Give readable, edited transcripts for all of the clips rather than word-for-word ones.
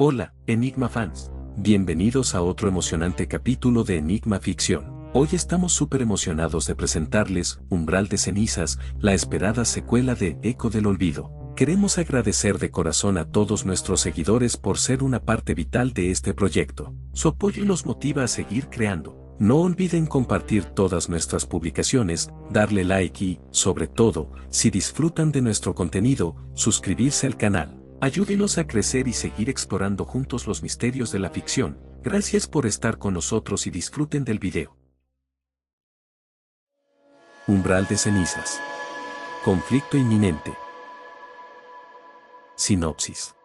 Hola, Enigma fans. Bienvenidos a otro emocionante capítulo de Enigma Ficción. Hoy estamos súper emocionados de presentarles Umbral de Cenizas, la esperada secuela de Eco del Olvido. Queremos agradecer de corazón a todos nuestros seguidores por ser una parte vital de este proyecto. Su apoyo nos motiva a seguir creando. No olviden compartir todas nuestras publicaciones, darle like y, sobre todo, si disfrutan de nuestro contenido, suscribirse al canal. Ayúdenos a crecer y seguir explorando juntos los misterios de la ficción. Gracias por estar con nosotros y disfruten del video. Umbral de Cenizas. Conflicto inminente. Sinopsis.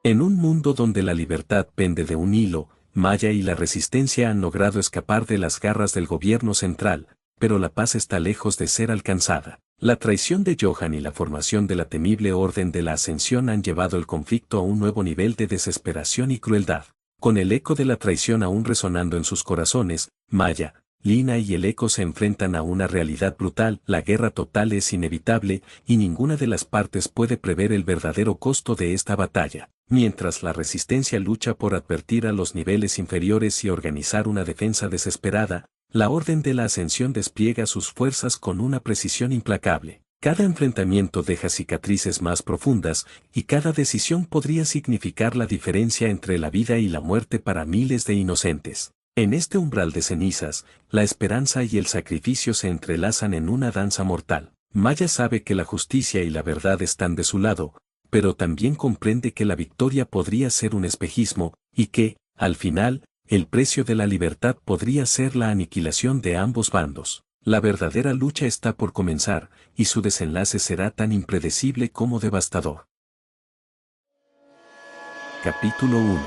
En un mundo donde la libertad pende de un hilo, Maya y la Resistencia han logrado escapar de las garras del gobierno central, pero la paz está lejos de ser alcanzada. La traición de Johan y la formación de la temible Orden de la Ascensión han llevado el conflicto a un nuevo nivel de desesperación y crueldad. Con el eco de la traición aún resonando en sus corazones, Maya, Lina y el eco se enfrentan a una realidad brutal. La guerra total es inevitable, y ninguna de las partes puede prever el verdadero costo de esta batalla. Mientras la Resistencia lucha por advertir a los niveles inferiores y organizar una defensa desesperada, la Orden de la Ascensión despliega sus fuerzas con una precisión implacable. Cada enfrentamiento deja cicatrices más profundas, y cada decisión podría significar la diferencia entre la vida y la muerte para miles de inocentes. En este umbral de cenizas, la esperanza y el sacrificio se entrelazan en una danza mortal. Maya sabe que la justicia y la verdad están de su lado, pero también comprende que la victoria podría ser un espejismo, y que, al final, el precio de la libertad podría ser la aniquilación de ambos bandos. La verdadera lucha está por comenzar, y su desenlace será tan impredecible como devastador. Capítulo 1.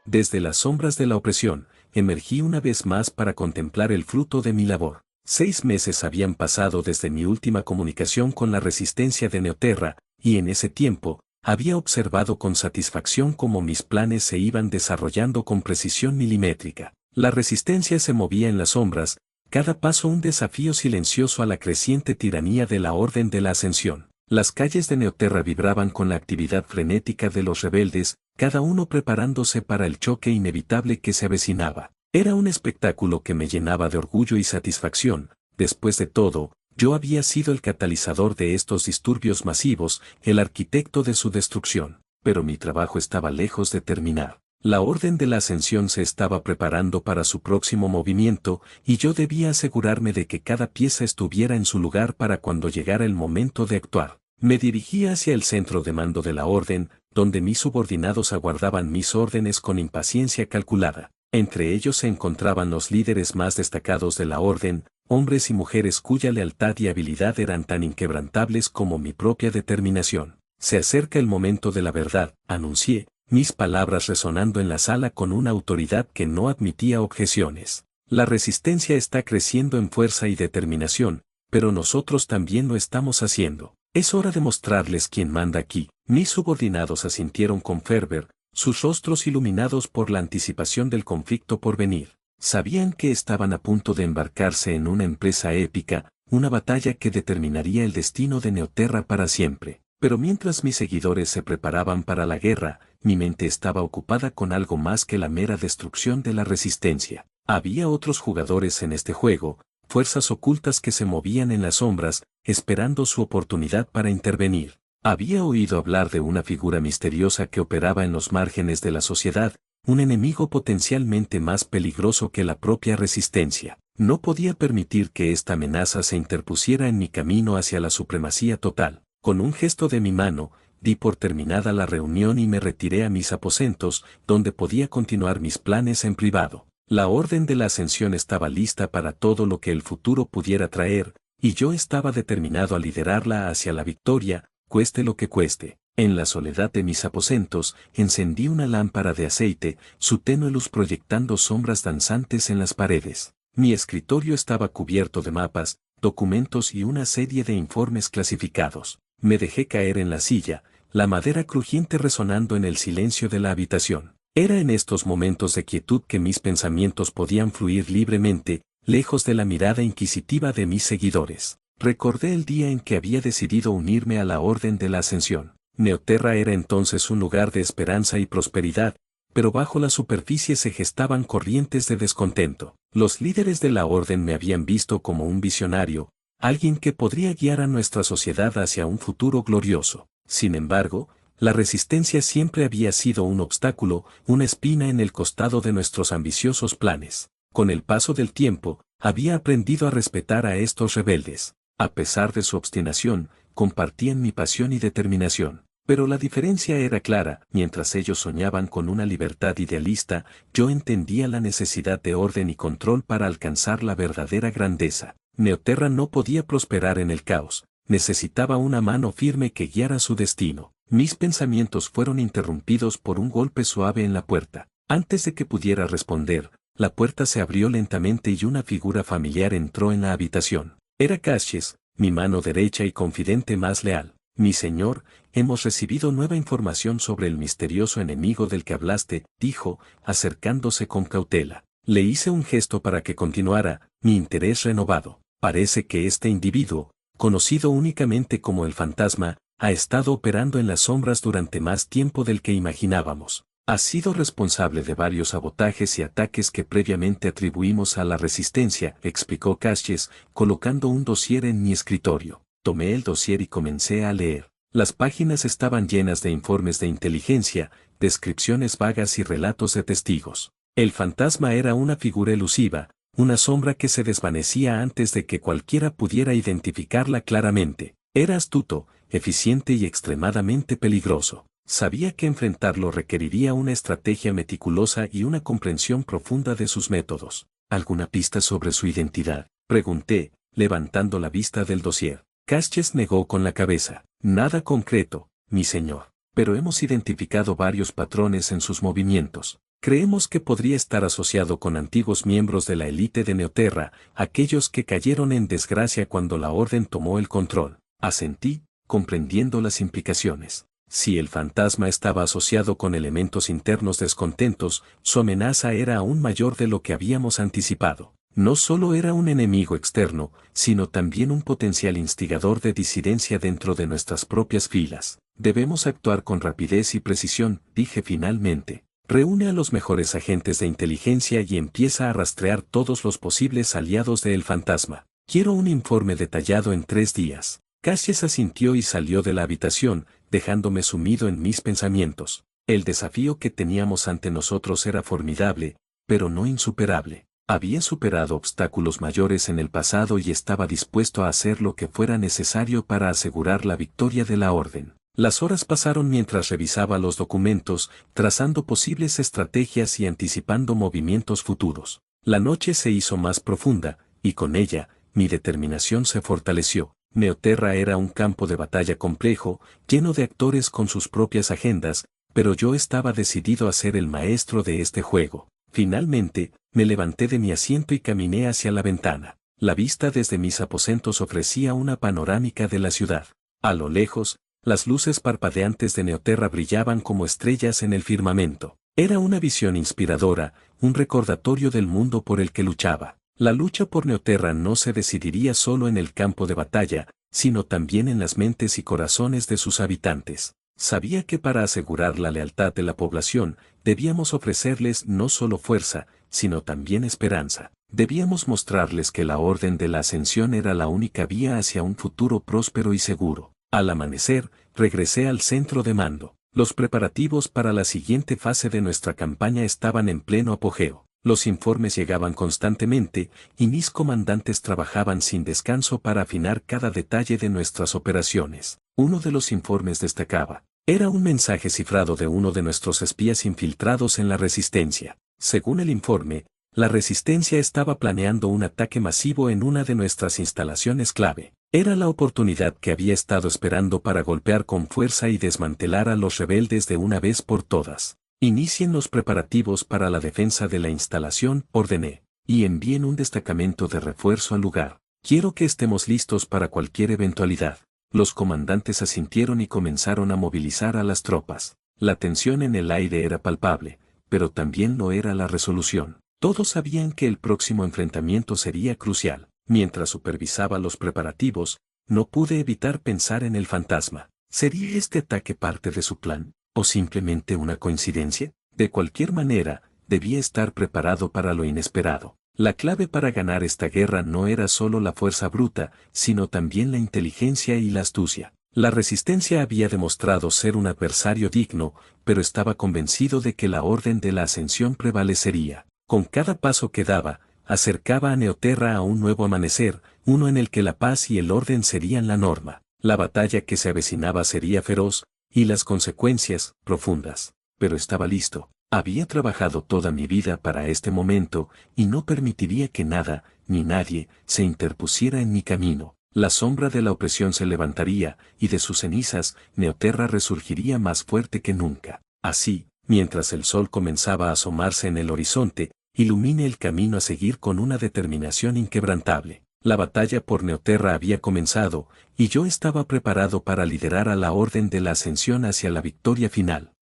Desde las sombras de la opresión, emergí una vez más para contemplar el fruto de mi labor. 6 meses habían pasado desde mi última comunicación con la Resistencia de Neoterra, y en ese tiempo, había observado con satisfacción cómo mis planes se iban desarrollando con precisión milimétrica. La Resistencia se movía en las sombras, cada paso un desafío silencioso a la creciente tiranía de la Orden de la Ascensión. Las calles de Neoterra vibraban con la actividad frenética de los rebeldes, cada uno preparándose para el choque inevitable que se avecinaba. Era un espectáculo que me llenaba de orgullo y satisfacción. Después de todo, yo había sido el catalizador de estos disturbios masivos, el arquitecto de su destrucción. Pero mi trabajo estaba lejos de terminar. La Orden de la Ascensión se estaba preparando para su próximo movimiento, y yo debía asegurarme de que cada pieza estuviera en su lugar para cuando llegara el momento de actuar. Me dirigí hacia el centro de mando de la Orden, donde mis subordinados aguardaban mis órdenes con impaciencia calculada. Entre ellos se encontraban los líderes más destacados de la Orden, hombres y mujeres cuya lealtad y habilidad eran tan inquebrantables como mi propia determinación. Se acerca el momento de la verdad, anuncié, mis palabras resonando en la sala con una autoridad que no admitía objeciones. La Resistencia está creciendo en fuerza y determinación, pero nosotros también lo estamos haciendo. Es hora de mostrarles quién manda aquí. Mis subordinados asintieron con fervor, sus rostros iluminados por la anticipación del conflicto por venir. Sabían que estaban a punto de embarcarse en una empresa épica, una batalla que determinaría el destino de Neoterra para siempre. Pero mientras mis seguidores se preparaban para la guerra, mi mente estaba ocupada con algo más que la mera destrucción de la Resistencia. Había otros jugadores en este juego, fuerzas ocultas que se movían en las sombras, esperando su oportunidad para intervenir. Había oído hablar de una figura misteriosa que operaba en los márgenes de la sociedad, un enemigo potencialmente más peligroso que la propia Resistencia. No podía permitir que esta amenaza se interpusiera en mi camino hacia la supremacía total. Con un gesto de mi mano, di por terminada la reunión y me retiré a mis aposentos, donde podía continuar mis planes en privado. La Orden de la Ascensión estaba lista para todo lo que el futuro pudiera traer, y yo estaba determinado a liderarla hacia la victoria, cueste lo que cueste. En la soledad de mis aposentos, encendí una lámpara de aceite, su tenue luz proyectando sombras danzantes en las paredes. Mi escritorio estaba cubierto de mapas, documentos y una serie de informes clasificados. Me dejé caer en la silla, la madera crujiente resonando en el silencio de la habitación. Era en estos momentos de quietud que mis pensamientos podían fluir libremente, lejos de la mirada inquisitiva de mis seguidores. Recordé el día en que había decidido unirme a la Orden de la Ascensión. Neoterra era entonces un lugar de esperanza y prosperidad, pero bajo la superficie se gestaban corrientes de descontento. Los líderes de la orden me habían visto como un visionario, alguien que podría guiar a nuestra sociedad hacia un futuro glorioso. Sin embargo, la resistencia siempre había sido un obstáculo, una espina en el costado de nuestros ambiciosos planes. Con el paso del tiempo, había aprendido a respetar a estos rebeldes. A pesar de su obstinación, compartían mi pasión y determinación. Pero la diferencia era clara: mientras ellos soñaban con una libertad idealista, yo entendía la necesidad de orden y control para alcanzar la verdadera grandeza. Neoterra no podía prosperar en el caos, necesitaba una mano firme que guiara su destino. Mis pensamientos fueron interrumpidos por un golpe suave en la puerta. Antes de que pudiera responder, la puerta se abrió lentamente y una figura familiar entró en la habitación. Era Cassius, mi mano derecha y confidente más leal. Mi señor, hemos recibido nueva información sobre el misterioso enemigo del que hablaste, dijo, acercándose con cautela. Le hice un gesto para que continuara, mi interés renovado. Parece que este individuo, conocido únicamente como el fantasma, ha estado operando en las sombras durante más tiempo del que imaginábamos. Ha sido responsable de varios sabotajes y ataques que previamente atribuimos a la resistencia, explicó Cassius, colocando un dossier en mi escritorio. Tomé el dossier y comencé a leer. Las páginas estaban llenas de informes de inteligencia, descripciones vagas y relatos de testigos. El fantasma era una figura elusiva, una sombra que se desvanecía antes de que cualquiera pudiera identificarla claramente. Era astuto, eficiente y extremadamente peligroso. Sabía que enfrentarlo requeriría una estrategia meticulosa y una comprensión profunda de sus métodos. ¿Alguna pista sobre su identidad?, pregunté, levantando la vista del dossier. Cassius negó con la cabeza. Nada concreto, mi señor. Pero hemos identificado varios patrones en sus movimientos. Creemos que podría estar asociado con antiguos miembros de la élite de Neoterra, aquellos que cayeron en desgracia cuando la Orden tomó el control. Asentí, comprendiendo las implicaciones. Si el fantasma estaba asociado con elementos internos descontentos, su amenaza era aún mayor de lo que habíamos anticipado. No solo era un enemigo externo, sino también un potencial instigador de disidencia dentro de nuestras propias filas. Debemos actuar con rapidez y precisión, dije finalmente. Reúne a los mejores agentes de inteligencia y empieza a rastrear todos los posibles aliados del fantasma. Quiero un informe detallado en 3 días. Cassius asintió y salió de la habitación, dejándome sumido en mis pensamientos. El desafío que teníamos ante nosotros era formidable, pero no insuperable. Había superado obstáculos mayores en el pasado y estaba dispuesto a hacer lo que fuera necesario para asegurar la victoria de la Orden. Las horas pasaron mientras revisaba los documentos, trazando posibles estrategias y anticipando movimientos futuros. La noche se hizo más profunda, y con ella, mi determinación se fortaleció. Neoterra era un campo de batalla complejo, lleno de actores con sus propias agendas, pero yo estaba decidido a ser el maestro de este juego. Finalmente, me levanté de mi asiento y caminé hacia la ventana. La vista desde mis aposentos ofrecía una panorámica de la ciudad. A lo lejos, las luces parpadeantes de Neoterra brillaban como estrellas en el firmamento. Era una visión inspiradora, un recordatorio del mundo por el que luchaba. La lucha por Neoterra no se decidiría solo en el campo de batalla, sino también en las mentes y corazones de sus habitantes. Sabía que para asegurar la lealtad de la población, debíamos ofrecerles no solo fuerza, sino también esperanza. Debíamos mostrarles que la Orden de la Ascensión era la única vía hacia un futuro próspero y seguro. Al amanecer, regresé al centro de mando. Los preparativos para la siguiente fase de nuestra campaña estaban en pleno apogeo. Los informes llegaban constantemente, y mis comandantes trabajaban sin descanso para afinar cada detalle de nuestras operaciones. Uno de los informes destacaba. Era un mensaje cifrado de uno de nuestros espías infiltrados en la Resistencia. Según el informe, la Resistencia estaba planeando un ataque masivo en una de nuestras instalaciones clave. Era la oportunidad que había estado esperando para golpear con fuerza y desmantelar a los rebeldes de una vez por todas. Inicien los preparativos para la defensa de la instalación, ordené, y envíen un destacamento de refuerzo al lugar. Quiero que estemos listos para cualquier eventualidad. Los comandantes asintieron y comenzaron a movilizar a las tropas. La tensión en el aire era palpable, pero también lo era la resolución. Todos sabían que el próximo enfrentamiento sería crucial. Mientras supervisaba los preparativos, no pude evitar pensar en el fantasma. ¿Sería este ataque parte de su plan, o simplemente una coincidencia? De cualquier manera, debía estar preparado para lo inesperado. La clave para ganar esta guerra no era solo la fuerza bruta, sino también la inteligencia y la astucia. La resistencia había demostrado ser un adversario digno, pero estaba convencido de que la orden de la ascensión prevalecería. Con cada paso que daba, acercaba a Neoterra a un nuevo amanecer, uno en el que la paz y el orden serían la norma. La batalla que se avecinaba sería feroz, y las consecuencias, profundas. Pero estaba listo. Había trabajado toda mi vida para este momento, y no permitiría que nada, ni nadie, se interpusiera en mi camino. La sombra de la opresión se levantaría, y de sus cenizas, Neoterra resurgiría más fuerte que nunca. Así, mientras el sol comenzaba a asomarse en el horizonte, ilumine el camino a seguir con una determinación inquebrantable. La batalla por Neoterra había comenzado, y yo estaba preparado para liderar a la Orden de la Ascensión hacia la victoria final.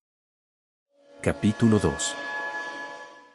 Capítulo 2.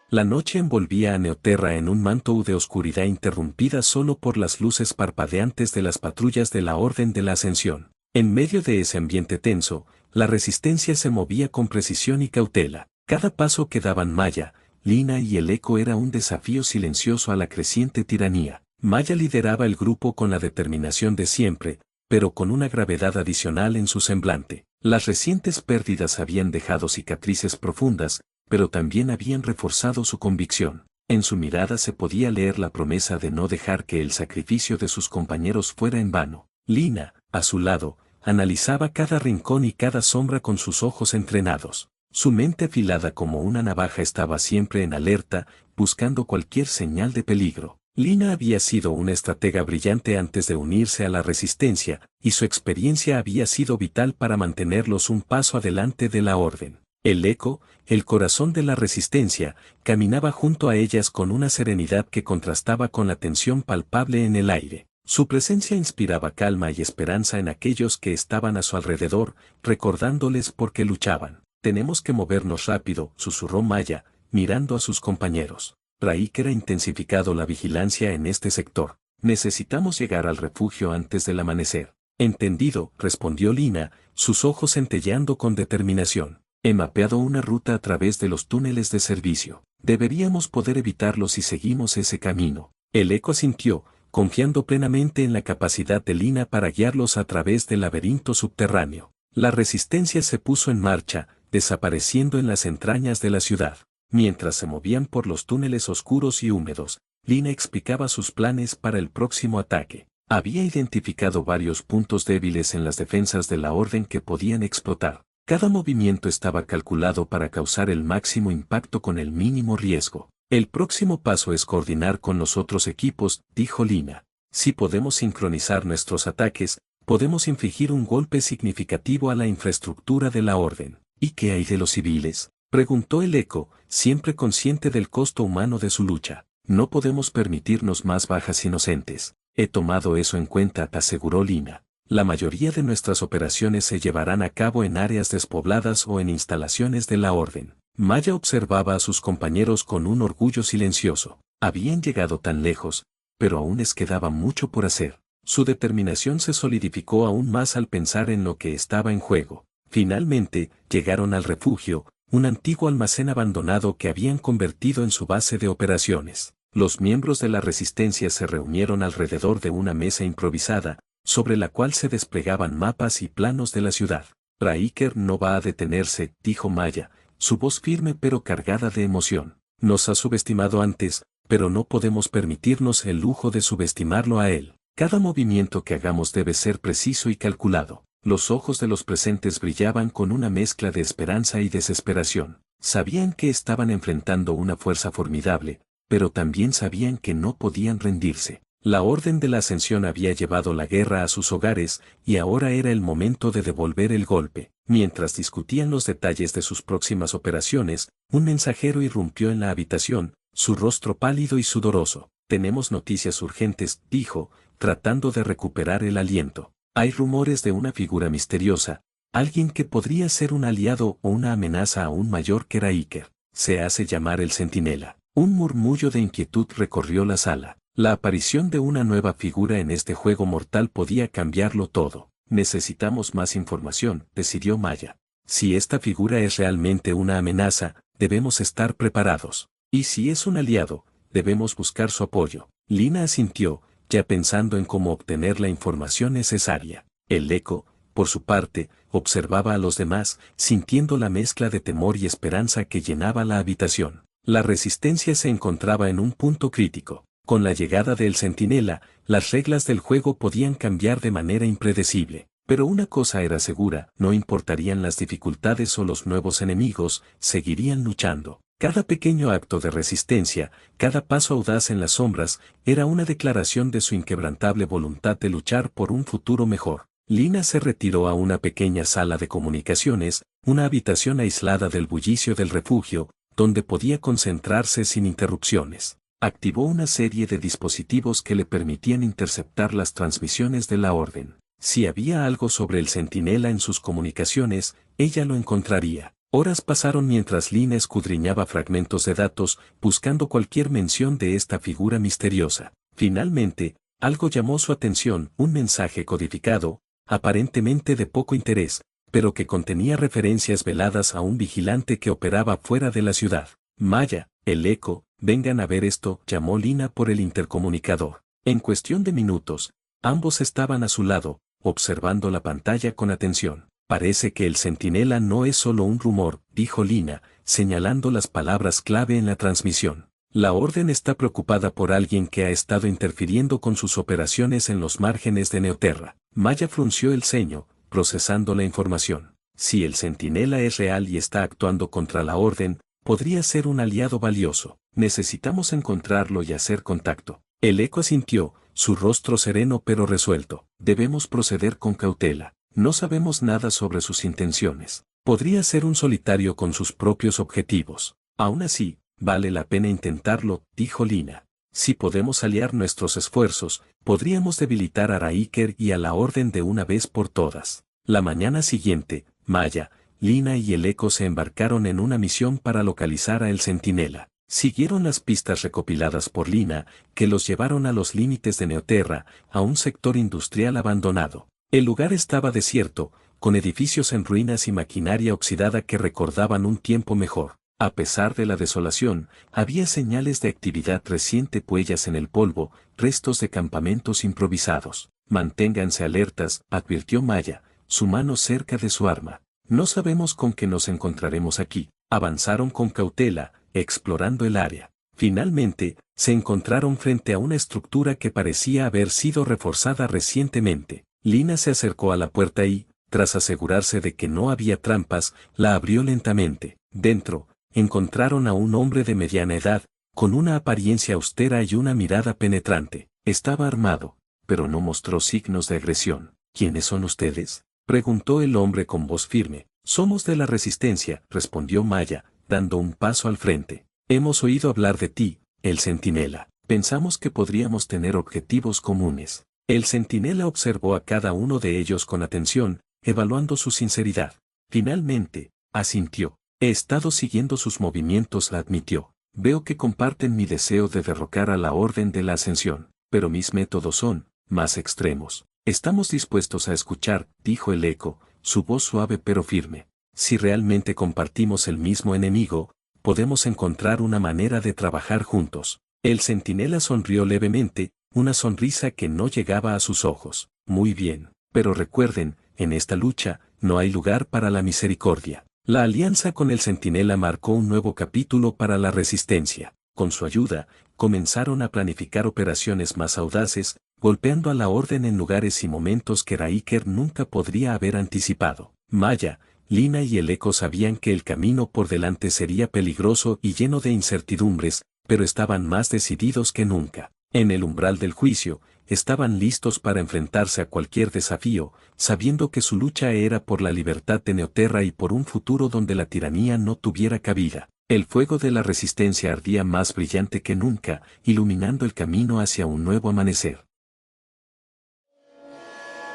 La noche envolvía a Neoterra en un manto de oscuridad interrumpida solo por las luces parpadeantes de las patrullas de la Orden de la Ascensión. En medio de ese ambiente tenso, la resistencia se movía con precisión y cautela. Cada paso que daban Maya, Lina y el Eco era un desafío silencioso a la creciente tiranía. Maya lideraba el grupo con la determinación de siempre, pero con una gravedad adicional en su semblante. Las recientes pérdidas habían dejado cicatrices profundas, pero también habían reforzado su convicción. En su mirada se podía leer la promesa de no dejar que el sacrificio de sus compañeros fuera en vano. Lina, a su lado, analizaba cada rincón y cada sombra con sus ojos entrenados. Su mente afilada como una navaja estaba siempre en alerta, buscando cualquier señal de peligro. Lina había sido una estratega brillante antes de unirse a la resistencia, y su experiencia había sido vital para mantenerlos un paso adelante de la orden. El Eco, el corazón de la resistencia, caminaba junto a ellas con una serenidad que contrastaba con la tensión palpable en el aire. Su presencia inspiraba calma y esperanza en aquellos que estaban a su alrededor, recordándoles por qué luchaban. «Tenemos que movernos rápido», susurró Maya, mirando a sus compañeros. Raiker ha intensificado la vigilancia en este sector. Necesitamos llegar al refugio antes del amanecer. Entendido, respondió Lina, sus ojos centelleando con determinación. He mapeado una ruta a través de los túneles de servicio. Deberíamos poder evitarlo si seguimos ese camino. El Eco asintió, confiando plenamente en la capacidad de Lina para guiarlos a través del laberinto subterráneo. La resistencia se puso en marcha, desapareciendo en las entrañas de la ciudad. Mientras se movían por los túneles oscuros y húmedos, Lina explicaba sus planes para el próximo ataque. Había identificado varios puntos débiles en las defensas de la Orden que podían explotar. Cada movimiento estaba calculado para causar el máximo impacto con el mínimo riesgo. El próximo paso es coordinar con los otros equipos, dijo Lina. Si podemos sincronizar nuestros ataques, podemos infligir un golpe significativo a la infraestructura de la Orden. ¿Y qué hay de los civiles?, preguntó el Eco, siempre consciente del costo humano de su lucha. No podemos permitirnos más bajas inocentes. He tomado eso en cuenta, aseguró Lina. La mayoría de nuestras operaciones se llevarán a cabo en áreas despobladas o en instalaciones de la Orden. Maya observaba a sus compañeros con un orgullo silencioso. Habían llegado tan lejos, pero aún les quedaba mucho por hacer. Su determinación se solidificó aún más al pensar en lo que estaba en juego. Finalmente, llegaron al refugio, un antiguo almacén abandonado que habían convertido en su base de operaciones. Los miembros de la resistencia se reunieron alrededor de una mesa improvisada, sobre la cual se desplegaban mapas y planos de la ciudad. Raiker no va a detenerse, dijo Maya, su voz firme pero cargada de emoción. Nos ha subestimado antes, pero no podemos permitirnos el lujo de subestimarlo a él. Cada movimiento que hagamos debe ser preciso y calculado. Los ojos de los presentes brillaban con una mezcla de esperanza y desesperación. Sabían que estaban enfrentando una fuerza formidable, pero también sabían que no podían rendirse. La Orden de la Ascensión había llevado la guerra a sus hogares, y ahora era el momento de devolver el golpe. Mientras discutían los detalles de sus próximas operaciones, un mensajero irrumpió en la habitación, su rostro pálido y sudoroso. «Tenemos noticias urgentes», dijo, tratando de recuperar el aliento. Hay rumores de una figura misteriosa, alguien que podría ser un aliado o una amenaza aún mayor que Raiker. Se hace llamar el Centinela. Un murmullo de inquietud recorrió la sala. La aparición de una nueva figura en este juego mortal podía cambiarlo todo. Necesitamos más información, decidió Maya. Si esta figura es realmente una amenaza, debemos estar preparados. Y si es un aliado, debemos buscar su apoyo. Lina asintió, ya pensando en cómo obtener la información necesaria. El eco, por su parte, observaba a los demás, sintiendo la mezcla de temor y esperanza que llenaba la habitación. La resistencia se encontraba en un punto crítico. Con la llegada del centinela, las reglas del juego podían cambiar de manera impredecible. Pero una cosa era segura, no importarían las dificultades o los nuevos enemigos, seguirían luchando. Cada pequeño acto de resistencia, cada paso audaz en las sombras, era una declaración de su inquebrantable voluntad de luchar por un futuro mejor. Lina se retiró a una pequeña sala de comunicaciones, una habitación aislada del bullicio del refugio, donde podía concentrarse sin interrupciones. Activó una serie de dispositivos que le permitían interceptar las transmisiones de la orden. Si había algo sobre el centinela en sus comunicaciones, ella lo encontraría. Horas pasaron mientras Lina escudriñaba fragmentos de datos, buscando cualquier mención de esta figura misteriosa. Finalmente, algo llamó su atención, un mensaje codificado, aparentemente de poco interés, pero que contenía referencias veladas a un vigilante que operaba fuera de la ciudad. Maya, el eco, vengan a ver esto, llamó Lina por el intercomunicador. En cuestión de minutos, ambos estaban a su lado, observando la pantalla con atención. Parece que el centinela no es solo un rumor, dijo Lina, señalando las palabras clave en la transmisión. La orden está preocupada por alguien que ha estado interfiriendo con sus operaciones en los márgenes de Neoterra. Maya frunció el ceño, procesando la información. Si el centinela es real y está actuando contra la orden, podría ser un aliado valioso. Necesitamos encontrarlo y hacer contacto. El eco asintió, su rostro sereno pero resuelto. Debemos proceder con cautela. No sabemos nada sobre sus intenciones. Podría ser un solitario con sus propios objetivos. Aún así, vale la pena intentarlo, dijo Lina. Si podemos aliar nuestros esfuerzos, podríamos debilitar a Raiker y a la Orden de una vez por todas. La mañana siguiente, Maya, Lina y el eco se embarcaron en una misión para localizar a el centinela. Siguieron las pistas recopiladas por Lina, que los llevaron a los límites de Neoterra, a un sector industrial abandonado. El lugar estaba desierto, con edificios en ruinas y maquinaria oxidada que recordaban un tiempo mejor. A pesar de la desolación, había señales de actividad reciente, huellas en el polvo, restos de campamentos improvisados. Manténganse alertas, advirtió Maya, su mano cerca de su arma. No sabemos con qué nos encontraremos aquí. Avanzaron con cautela, explorando el área. Finalmente, se encontraron frente a una estructura que parecía haber sido reforzada recientemente. Lina se acercó a la puerta y, tras asegurarse de que no había trampas, la abrió lentamente. Dentro, encontraron a un hombre de mediana edad, con una apariencia austera y una mirada penetrante. Estaba armado, pero no mostró signos de agresión. ¿Quiénes son ustedes?, preguntó el hombre con voz firme. Somos de la Resistencia, respondió Maya, dando un paso al frente. Hemos oído hablar de ti, el centinela. Pensamos que podríamos tener objetivos comunes. El centinela observó a cada uno de ellos con atención, evaluando su sinceridad. Finalmente, asintió. He estado siguiendo sus movimientos, admitió. Veo que comparten mi deseo de derrocar a la Orden de la Ascensión, pero mis métodos son más extremos. Estamos dispuestos a escuchar, dijo el eco, su voz suave pero firme. Si realmente compartimos el mismo enemigo, podemos encontrar una manera de trabajar juntos. El centinela sonrió levemente, una sonrisa que no llegaba a sus ojos. Muy bien, pero recuerden, en esta lucha, no hay lugar para la misericordia. La alianza con el centinela marcó un nuevo capítulo para la Resistencia. Con su ayuda, comenzaron a planificar operaciones más audaces, golpeando a la Orden en lugares y momentos que Raiker nunca podría haber anticipado. Maya, Lina y el eco sabían que el camino por delante sería peligroso y lleno de incertidumbres, pero estaban más decididos que nunca. En el umbral del juicio, estaban listos para enfrentarse a cualquier desafío, sabiendo que su lucha era por la libertad de Neoterra y por un futuro donde la tiranía no tuviera cabida. El fuego de la Resistencia ardía más brillante que nunca, iluminando el camino hacia un nuevo amanecer.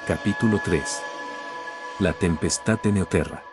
Capítulo 3. La tempestad de Neoterra.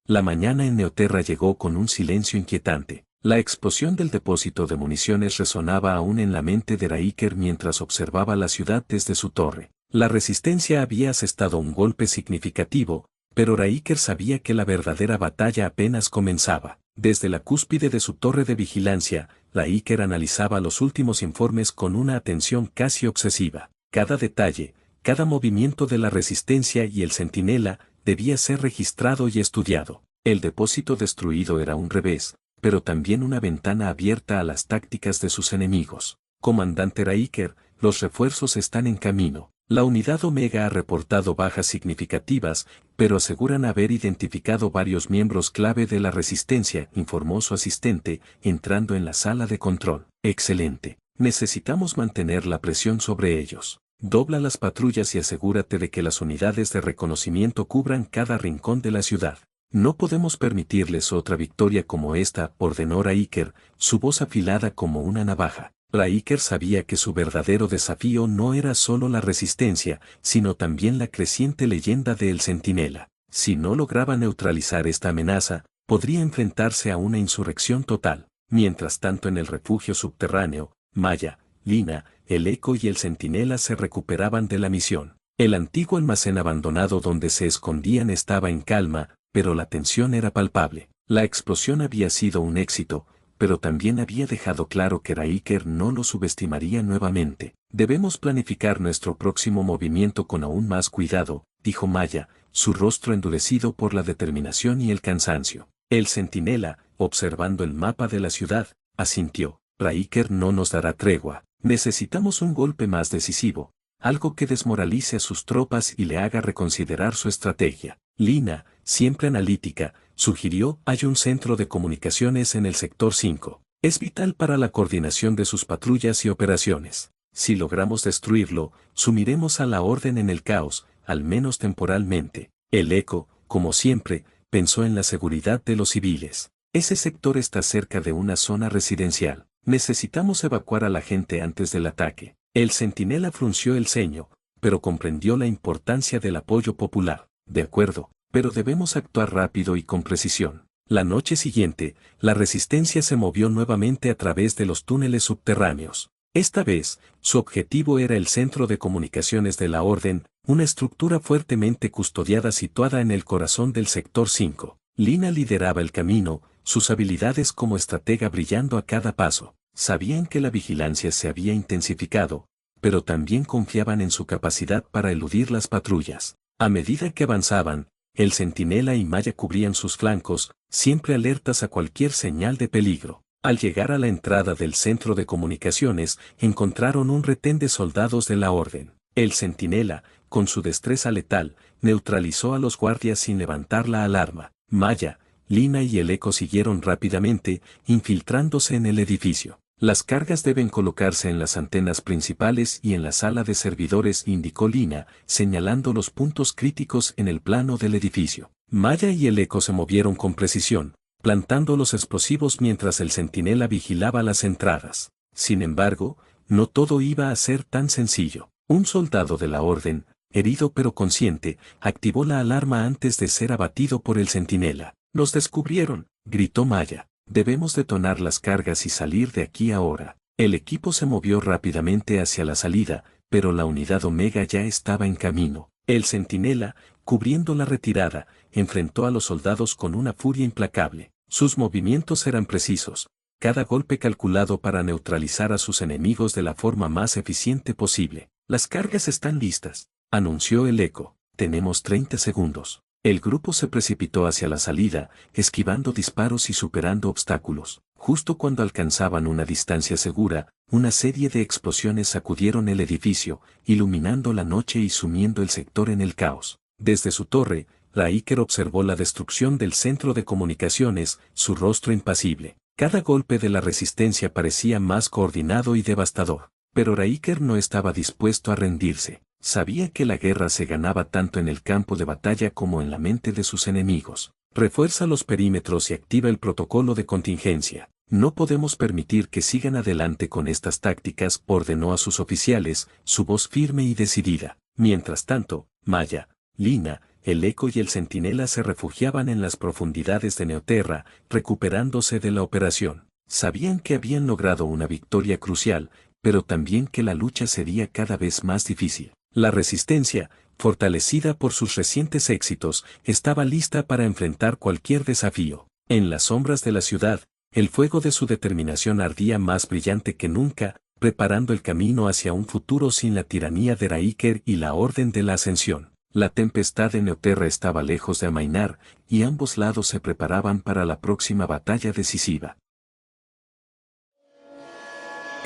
La mañana en Neoterra llegó con un silencio inquietante. La explosión del depósito de municiones resonaba aún en la mente de Raiker mientras observaba la ciudad desde su torre. La resistencia había asestado un golpe significativo, pero Riker sabía que la verdadera batalla apenas comenzaba. Desde la cúspide de su torre de vigilancia, Riker analizaba los últimos informes con una atención casi obsesiva. Cada detalle, cada movimiento de la resistencia y el centinela, debía ser registrado y estudiado. El depósito destruido era un revés, pero también una ventana abierta a las tácticas de sus enemigos. Comandante Riker, los refuerzos están en camino. La unidad Omega ha reportado bajas significativas, pero aseguran haber identificado varios miembros clave de la resistencia, informó su asistente, entrando en la sala de control. Excelente. Necesitamos mantener la presión sobre ellos. Dobla las patrullas y asegúrate de que las unidades de reconocimiento cubran cada rincón de la ciudad. No podemos permitirles otra victoria como esta, ordenó Riker, su voz afilada como una navaja. Riker sabía que su verdadero desafío no era solo la resistencia, sino también la creciente leyenda de El Centinela. Si no lograba neutralizar esta amenaza, podría enfrentarse a una insurrección total. Mientras tanto en el refugio subterráneo, Maya, Lina, el Eco y el Centinela se recuperaban de la misión. El antiguo almacén abandonado donde se escondían estaba en calma, pero la tensión era palpable. La explosión había sido un éxito, pero también había dejado claro que Riker no lo subestimaría nuevamente. Debemos planificar nuestro próximo movimiento con aún más cuidado, dijo Maya, su rostro endurecido por la determinación y el cansancio. El centinela, observando el mapa de la ciudad, asintió. Riker no nos dará tregua. Necesitamos un golpe más decisivo, algo que desmoralice a sus tropas y le haga reconsiderar su estrategia. Lina, siempre analítica, sugirió: hay un centro de comunicaciones en el sector 5. Es vital para la coordinación de sus patrullas y operaciones. Si logramos destruirlo, sumiremos a la orden en el caos, al menos temporalmente. El Eco, como siempre, pensó en la seguridad de los civiles. Ese sector está cerca de una zona residencial. Necesitamos evacuar a la gente antes del ataque. El centinela frunció el ceño, pero comprendió la importancia del apoyo popular. De acuerdo, pero debemos actuar rápido y con precisión. La noche siguiente, la resistencia se movió nuevamente a través de los túneles subterráneos. Esta vez, su objetivo era el centro de comunicaciones de la Orden, una estructura fuertemente custodiada situada en el corazón del sector 5. Lina lideraba el camino, sus habilidades como estratega brillando a cada paso. Sabían que la vigilancia se había intensificado, pero también confiaban en su capacidad para eludir las patrullas. A medida que avanzaban, el centinela y Maya cubrían sus flancos, siempre alertas a cualquier señal de peligro. Al llegar a la entrada del centro de comunicaciones, encontraron un retén de soldados de la Orden. El centinela, con su destreza letal, neutralizó a los guardias sin levantar la alarma. Maya, Lina y el Eco siguieron rápidamente, infiltrándose en el edificio. Las cargas deben colocarse en las antenas principales y en la sala de servidores, indicó Lina, señalando los puntos críticos en el plano del edificio. Maya y el Eco se movieron con precisión, plantando los explosivos mientras el centinela vigilaba las entradas. Sin embargo, no todo iba a ser tan sencillo. Un soldado de la Orden, herido pero consciente, activó la alarma antes de ser abatido por el centinela. «Nos descubrieron», gritó Maya. «Debemos detonar las cargas y salir de aquí ahora». El equipo se movió rápidamente hacia la salida, pero la unidad Omega ya estaba en camino. El centinela, cubriendo la retirada, enfrentó a los soldados con una furia implacable. Sus movimientos eran precisos, cada golpe calculado para neutralizar a sus enemigos de la forma más eficiente posible. «Las cargas están listas», anunció el Eco. «Tenemos 30 segundos». El grupo se precipitó hacia la salida, esquivando disparos y superando obstáculos. Justo cuando alcanzaban una distancia segura, una serie de explosiones sacudieron el edificio, iluminando la noche y sumiendo el sector en el caos. Desde su torre, Riker observó la destrucción del centro de comunicaciones, su rostro impasible. Cada golpe de la resistencia parecía más coordinado y devastador. Pero Riker no estaba dispuesto a rendirse. Sabía que la guerra se ganaba tanto en el campo de batalla como en la mente de sus enemigos. «Refuerza los perímetros y activa el protocolo de contingencia. No podemos permitir que sigan adelante con estas tácticas», ordenó a sus oficiales, su voz firme y decidida. Mientras tanto, Maya, Lina, el Eco y el centinela se refugiaban en las profundidades de Neoterra, recuperándose de la operación. Sabían que habían logrado una victoria crucial, pero también que la lucha sería cada vez más difícil. La resistencia, fortalecida por sus recientes éxitos, estaba lista para enfrentar cualquier desafío. En las sombras de la ciudad, el fuego de su determinación ardía más brillante que nunca, preparando el camino hacia un futuro sin la tiranía de Raíker y la Orden de la Ascensión. La tempestad de Neoterra estaba lejos de amainar, y ambos lados se preparaban para la próxima batalla decisiva.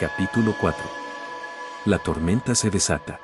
Capítulo 4. La tormenta se desata.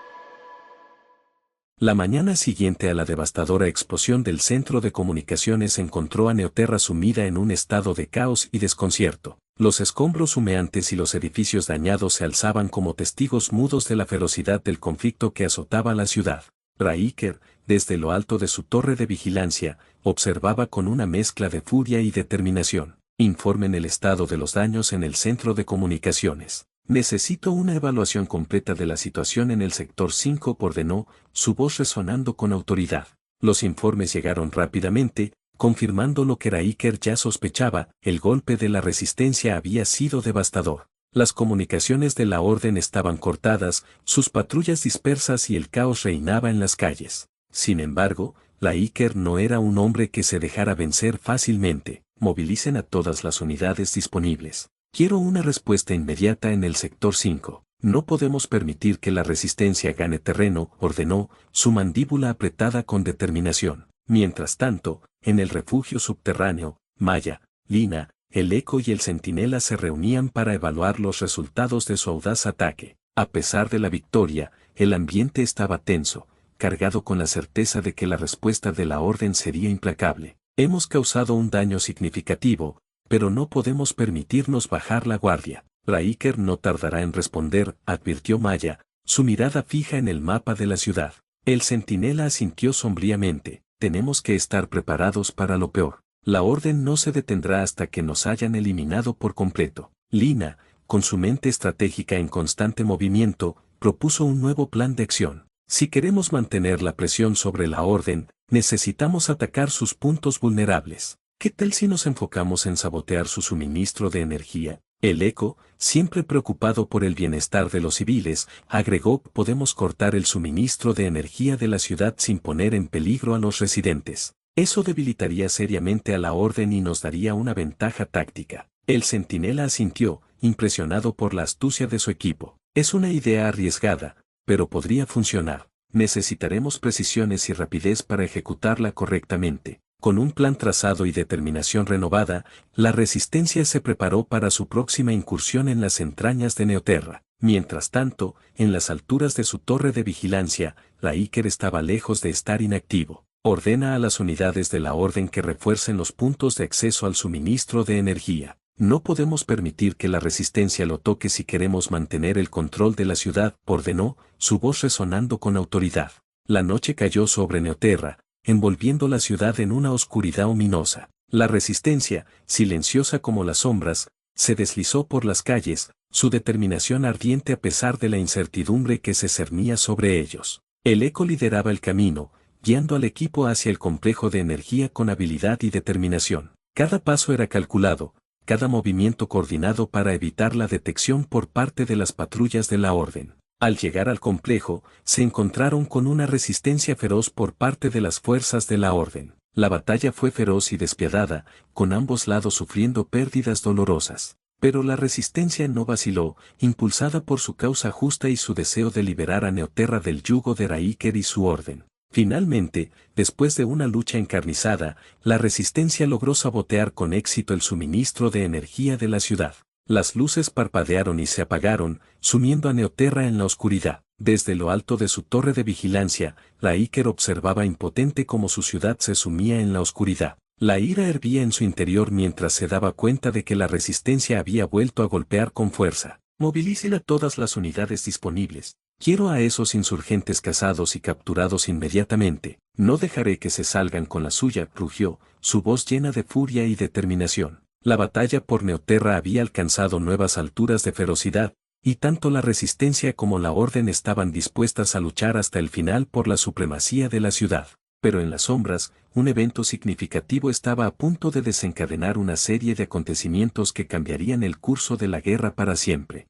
La mañana siguiente a la devastadora explosión del centro de comunicaciones encontró a Neoterra sumida en un estado de caos y desconcierto. Los escombros humeantes y los edificios dañados se alzaban como testigos mudos de la ferocidad del conflicto que azotaba la ciudad. Raíker, desde lo alto de su torre de vigilancia, observaba con una mezcla de furia y determinación. Informen el estado de los daños en el centro de comunicaciones. Necesito una evaluación completa de la situación en el sector 5, ordenó, su voz resonando con autoridad. Los informes llegaron rápidamente, confirmando lo que Raíker ya sospechaba: el golpe de la resistencia había sido devastador. Las comunicaciones de la Orden estaban cortadas, sus patrullas dispersas y el caos reinaba en las calles. Sin embargo, Raíker no era un hombre que se dejara vencer fácilmente. Movilicen a todas las unidades disponibles. Quiero una respuesta inmediata en el sector 5. No podemos permitir que la resistencia gane terreno, ordenó, su mandíbula apretada con determinación. Mientras tanto, en el refugio subterráneo, Maya, Lina, el Eco y el Centinela se reunían para evaluar los resultados de su audaz ataque. A pesar de la victoria, el ambiente estaba tenso, cargado con la certeza de que la respuesta de la Orden sería implacable. Hemos causado un daño significativo, pero no podemos permitirnos bajar la guardia. Raíker no tardará en responder, advirtió Maya, su mirada fija en el mapa de la ciudad. El centinela asintió sombríamente. Tenemos que estar preparados para lo peor. La Orden no se detendrá hasta que nos hayan eliminado por completo. Lina, con su mente estratégica en constante movimiento, propuso un nuevo plan de acción. Si queremos mantener la presión sobre la Orden, necesitamos atacar sus puntos vulnerables. ¿Qué tal si nos enfocamos en sabotear su suministro de energía? El Eco, siempre preocupado por el bienestar de los civiles, agregó: podemos cortar el suministro de energía de la ciudad sin poner en peligro a los residentes. Eso debilitaría seriamente a la Orden y nos daría una ventaja táctica. El centinela asintió, impresionado por la astucia de su equipo. Es una idea arriesgada, pero podría funcionar. Necesitaremos precisiones y rapidez para ejecutarla correctamente. Con un plan trazado y determinación renovada, la resistencia se preparó para su próxima incursión en las entrañas de Neoterra. Mientras tanto, en las alturas de su torre de vigilancia, Raíker estaba lejos de estar inactivo. Ordena a las unidades de la Orden que refuercen los puntos de acceso al suministro de energía. No podemos permitir que la resistencia lo toque si queremos mantener el control de la ciudad, ordenó, su voz resonando con autoridad. La noche cayó sobre Neoterra, envolviendo la ciudad en una oscuridad ominosa. La resistencia, silenciosa como las sombras, se deslizó por las calles, su determinación ardiente a pesar de la incertidumbre que se cernía sobre ellos. El Eco lideraba el camino, guiando al equipo hacia el complejo de energía con habilidad y determinación. Cada paso era calculado, cada movimiento coordinado para evitar la detección por parte de las patrullas de la Orden. Al llegar al complejo, se encontraron con una resistencia feroz por parte de las fuerzas de la Orden. La batalla fue feroz y despiadada, con ambos lados sufriendo pérdidas dolorosas. Pero la resistencia no vaciló, impulsada por su causa justa y su deseo de liberar a Neoterra del yugo de Raíker y su Orden. Finalmente, después de una lucha encarnizada, la resistencia logró sabotear con éxito el suministro de energía de la ciudad. Las luces parpadearon y se apagaron, sumiendo a Neoterra en la oscuridad. Desde lo alto de su torre de vigilancia, Raíker observaba impotente cómo su ciudad se sumía en la oscuridad. La ira hervía en su interior mientras se daba cuenta de que la resistencia había vuelto a golpear con fuerza. Movilicen a todas las unidades disponibles. Quiero a esos insurgentes cazados y capturados inmediatamente. No dejaré que se salgan con la suya, rugió, su voz llena de furia y determinación. La batalla por Neoterra había alcanzado nuevas alturas de ferocidad, y tanto la resistencia como la Orden estaban dispuestas a luchar hasta el final por la supremacía de la ciudad. Pero en las sombras, un evento significativo estaba a punto de desencadenar una serie de acontecimientos que cambiarían el curso de la guerra para siempre.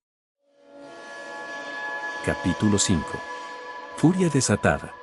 Capítulo 5. Furia desatada.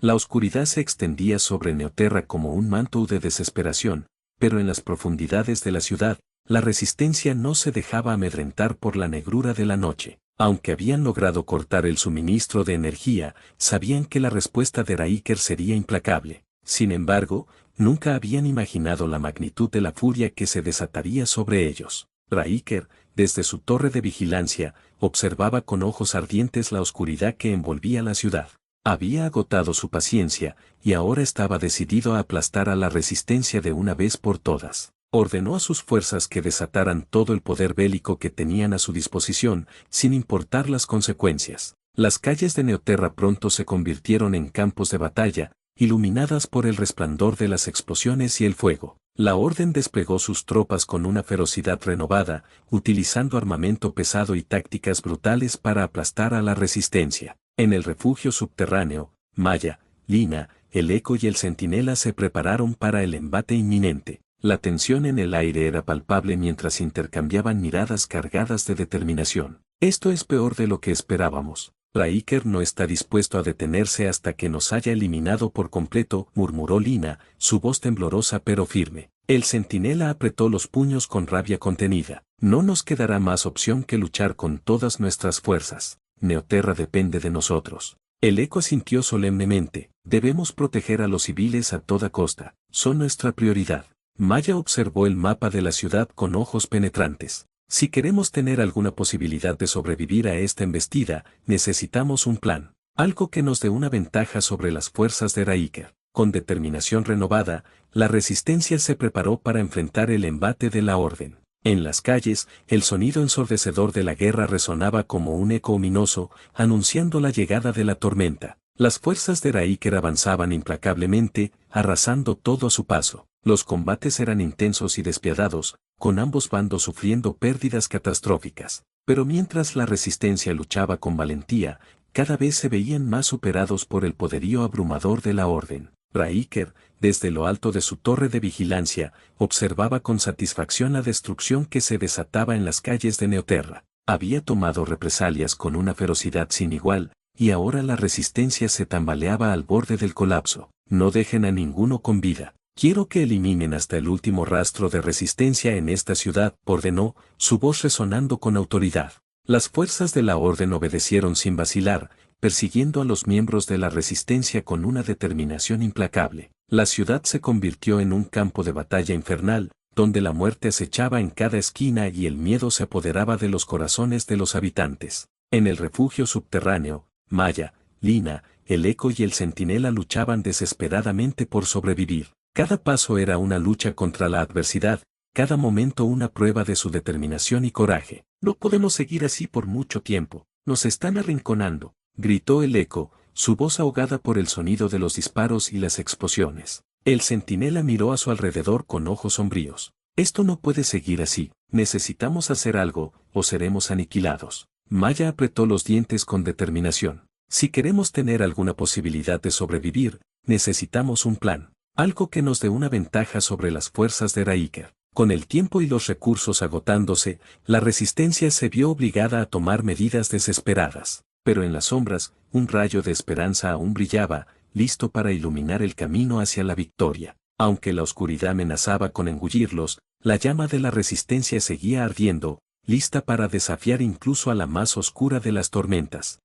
La oscuridad se extendía sobre Neoterra como un manto de desesperación, pero en las profundidades de la ciudad, la resistencia no se dejaba amedrentar por la negrura de la noche. Aunque habían logrado cortar el suministro de energía, sabían que la respuesta de Raíker sería implacable. Sin embargo, nunca habían imaginado la magnitud de la furia que se desataría sobre ellos. Raíker, desde su torre de vigilancia, observaba con ojos ardientes la oscuridad que envolvía la ciudad. Había agotado su paciencia, y ahora estaba decidido a aplastar a la resistencia de una vez por todas. Ordenó a sus fuerzas que desataran todo el poder bélico que tenían a su disposición, sin importar las consecuencias. Las calles de Neoterra pronto se convirtieron en campos de batalla, iluminadas por el resplandor de las explosiones y el fuego. La Orden desplegó sus tropas con una ferocidad renovada, utilizando armamento pesado y tácticas brutales para aplastar a la resistencia. En el refugio subterráneo, Maya, Lina, el Eco y el Centinela se prepararon para el embate inminente. La tensión en el aire era palpable mientras intercambiaban miradas cargadas de determinación. Esto es peor de lo que esperábamos. Raíker no está dispuesto a detenerse hasta que nos haya eliminado por completo, murmuró Lina, su voz temblorosa pero firme. El centinela apretó los puños con rabia contenida. No nos quedará más opción que luchar con todas nuestras fuerzas. Neoterra depende de nosotros. El Eco asintió solemnemente. Debemos proteger a los civiles a toda costa. Son nuestra prioridad. Maya observó el mapa de la ciudad con ojos penetrantes. Si queremos tener alguna posibilidad de sobrevivir a esta embestida, necesitamos un plan. Algo que nos dé una ventaja sobre las fuerzas de Raíker. Con determinación renovada, la resistencia se preparó para enfrentar el embate de la Orden. En las calles, el sonido ensordecedor de la guerra resonaba como un eco ominoso, anunciando la llegada de la tormenta. Las fuerzas de Raíker avanzaban implacablemente, arrasando todo a su paso. Los combates eran intensos y despiadados, con ambos bandos sufriendo pérdidas catastróficas. Pero mientras la resistencia luchaba con valentía, cada vez se veían más superados por el poderío abrumador de la Orden. Raíker, desde lo alto de su torre de vigilancia, observaba con satisfacción la destrucción que se desataba en las calles de Neoterra. Había tomado represalias con una ferocidad sin igual, y ahora la resistencia se tambaleaba al borde del colapso. No dejen a ninguno con vida. Quiero que eliminen hasta el último rastro de resistencia en esta ciudad, ordenó, su voz resonando con autoridad. Las fuerzas de la Orden obedecieron sin vacilar, persiguiendo a los miembros de la resistencia con una determinación implacable. La ciudad se convirtió en un campo de batalla infernal, donde la muerte acechaba en cada esquina y el miedo se apoderaba de los corazones de los habitantes. En el refugio subterráneo, Maya, Lina, el Eco y el Centinela luchaban desesperadamente por sobrevivir. Cada paso era una lucha contra la adversidad, cada momento una prueba de su determinación y coraje. No podemos seguir así por mucho tiempo. Nos están arrinconando, gritó el Eco, su voz ahogada por el sonido de los disparos y las explosiones. El centinela miró a su alrededor con ojos sombríos. Esto no puede seguir así. Necesitamos hacer algo, o seremos aniquilados. Maya apretó los dientes con determinación. Si queremos tener alguna posibilidad de sobrevivir, necesitamos un plan. Algo que nos dé una ventaja sobre las fuerzas de Raíker. Con el tiempo y los recursos agotándose, la resistencia se vio obligada a tomar medidas desesperadas. Pero en las sombras, un rayo de esperanza aún brillaba, listo para iluminar el camino hacia la victoria. Aunque la oscuridad amenazaba con engullirlos, la llama de la resistencia seguía ardiendo, lista para desafiar incluso a la más oscura de las tormentas.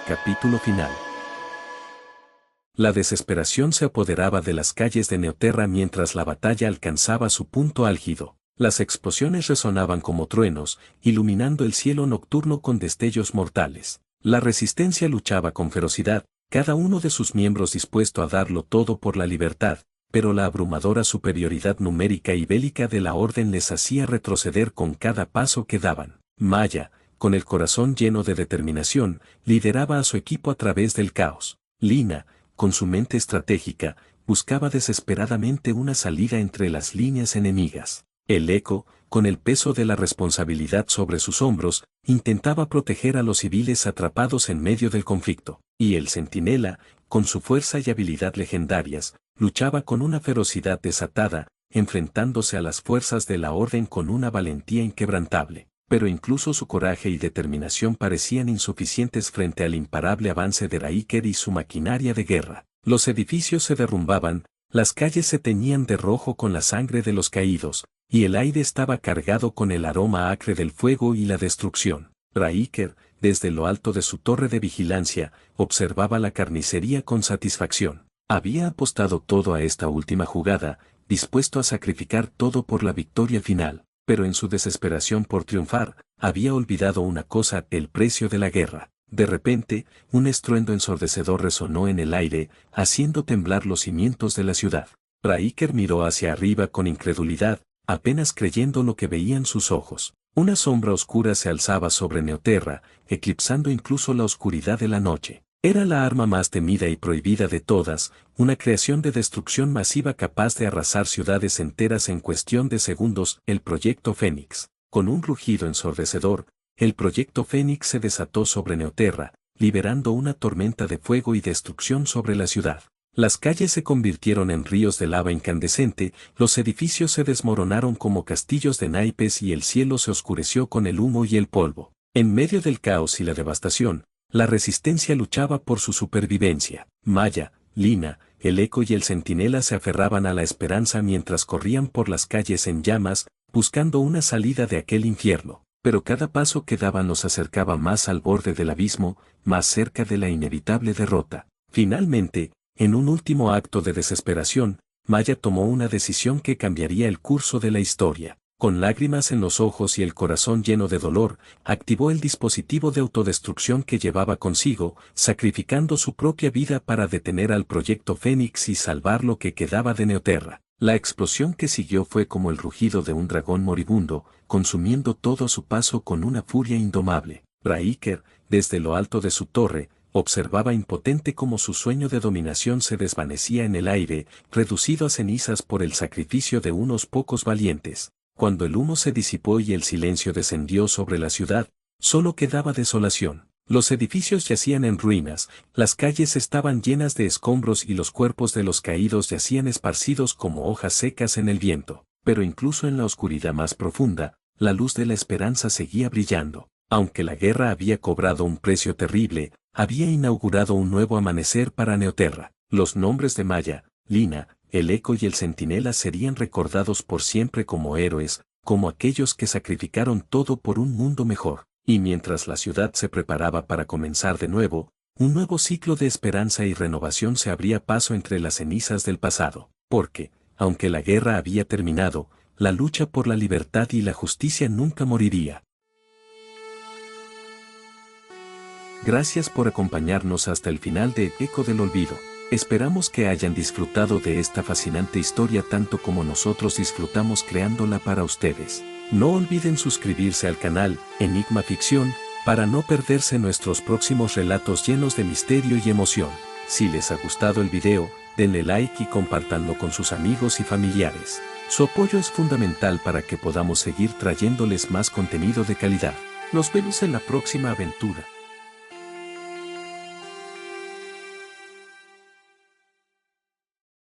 Capítulo final. La desesperación se apoderaba de las calles de Neoterra mientras la batalla alcanzaba su punto álgido. Las explosiones resonaban como truenos, iluminando el cielo nocturno con destellos mortales. La resistencia luchaba con ferocidad, cada uno de sus miembros dispuesto a darlo todo por la libertad, pero la abrumadora superioridad numérica y bélica de la Orden les hacía retroceder con cada paso que daban. Maya, con el corazón lleno de determinación, lideraba a su equipo a través del caos. Lina, con su mente estratégica, buscaba desesperadamente una salida entre las líneas enemigas. El Eco, con el peso de la responsabilidad sobre sus hombros, intentaba proteger a los civiles atrapados en medio del conflicto. Y el Centinela, con su fuerza y habilidad legendarias, luchaba con una ferocidad desatada, enfrentándose a las fuerzas de la Orden con una valentía inquebrantable. pero incluso su coraje y determinación parecían insuficientes frente al imparable avance de Raíker y su maquinaria de guerra. Los edificios se derrumbaban, las calles se teñían de rojo con la sangre de los caídos, y el aire estaba cargado con el aroma acre del fuego y la destrucción. Raíker, desde lo alto de su torre de vigilancia, observaba la carnicería con satisfacción. Había apostado todo a esta última jugada, dispuesto a sacrificar todo por la victoria final, pero en su desesperación por triunfar, había olvidado una cosa: el precio de la guerra. De repente, un estruendo ensordecedor resonó en el aire, haciendo temblar los cimientos de la ciudad. Raíker miró hacia arriba con incredulidad, apenas creyendo lo que veían sus ojos. Una sombra oscura se alzaba sobre Neoterra, eclipsando incluso la oscuridad de la noche. Era la arma más temida y prohibida de todas, una creación de destrucción masiva capaz de arrasar ciudades enteras en cuestión de segundos, el Proyecto Fénix. Con un rugido ensordecedor, el Proyecto Fénix se desató sobre Neoterra, liberando una tormenta de fuego y destrucción sobre la ciudad. Las calles se convirtieron en ríos de lava incandescente, los edificios se desmoronaron como castillos de naipes y el cielo se oscureció con el humo y el polvo. En medio del caos y la devastación, la resistencia luchaba por su supervivencia. Maya, Lina, el Eco y el Centinela se aferraban a la esperanza mientras corrían por las calles en llamas, buscando una salida de aquel infierno. Pero cada paso que daban los acercaba más al borde del abismo, más cerca de la inevitable derrota. Finalmente, en un último acto de desesperación, Maya tomó una decisión que cambiaría el curso de la historia. Con lágrimas en los ojos y el corazón lleno de dolor, activó el dispositivo de autodestrucción que llevaba consigo, sacrificando su propia vida para detener al Proyecto Fénix y salvar lo que quedaba de Neoterra. La explosión que siguió fue como el rugido de un dragón moribundo, consumiendo todo a su paso con una furia indomable. Raíker, desde lo alto de su torre, observaba impotente cómo su sueño de dominación se desvanecía en el aire, reducido a cenizas por el sacrificio de unos pocos valientes. Cuando el humo se disipó y el silencio descendió sobre la ciudad, solo quedaba desolación. Los edificios yacían en ruinas, las calles estaban llenas de escombros y los cuerpos de los caídos yacían esparcidos como hojas secas en el viento. Pero incluso en la oscuridad más profunda, la luz de la esperanza seguía brillando. Aunque la guerra había cobrado un precio terrible, había inaugurado un nuevo amanecer para Neoterra. Los nombres de Maya, Lina, el Eco y el Centinela serían recordados por siempre como héroes, como aquellos que sacrificaron todo por un mundo mejor. Y mientras la ciudad se preparaba para comenzar de nuevo, un nuevo ciclo de esperanza y renovación se abría paso entre las cenizas del pasado. Porque, aunque la guerra había terminado, la lucha por la libertad y la justicia nunca moriría. Gracias por acompañarnos hasta el final de Eco del Olvido. Esperamos que hayan disfrutado de esta fascinante historia tanto como nosotros disfrutamos creándola para ustedes. No olviden suscribirse al canal Enigma Ficción para no perderse nuestros próximos relatos llenos de misterio y emoción. Si les ha gustado el video, denle like y compártanlo con sus amigos y familiares. Su apoyo es fundamental para que podamos seguir trayéndoles más contenido de calidad. Nos vemos en la próxima aventura.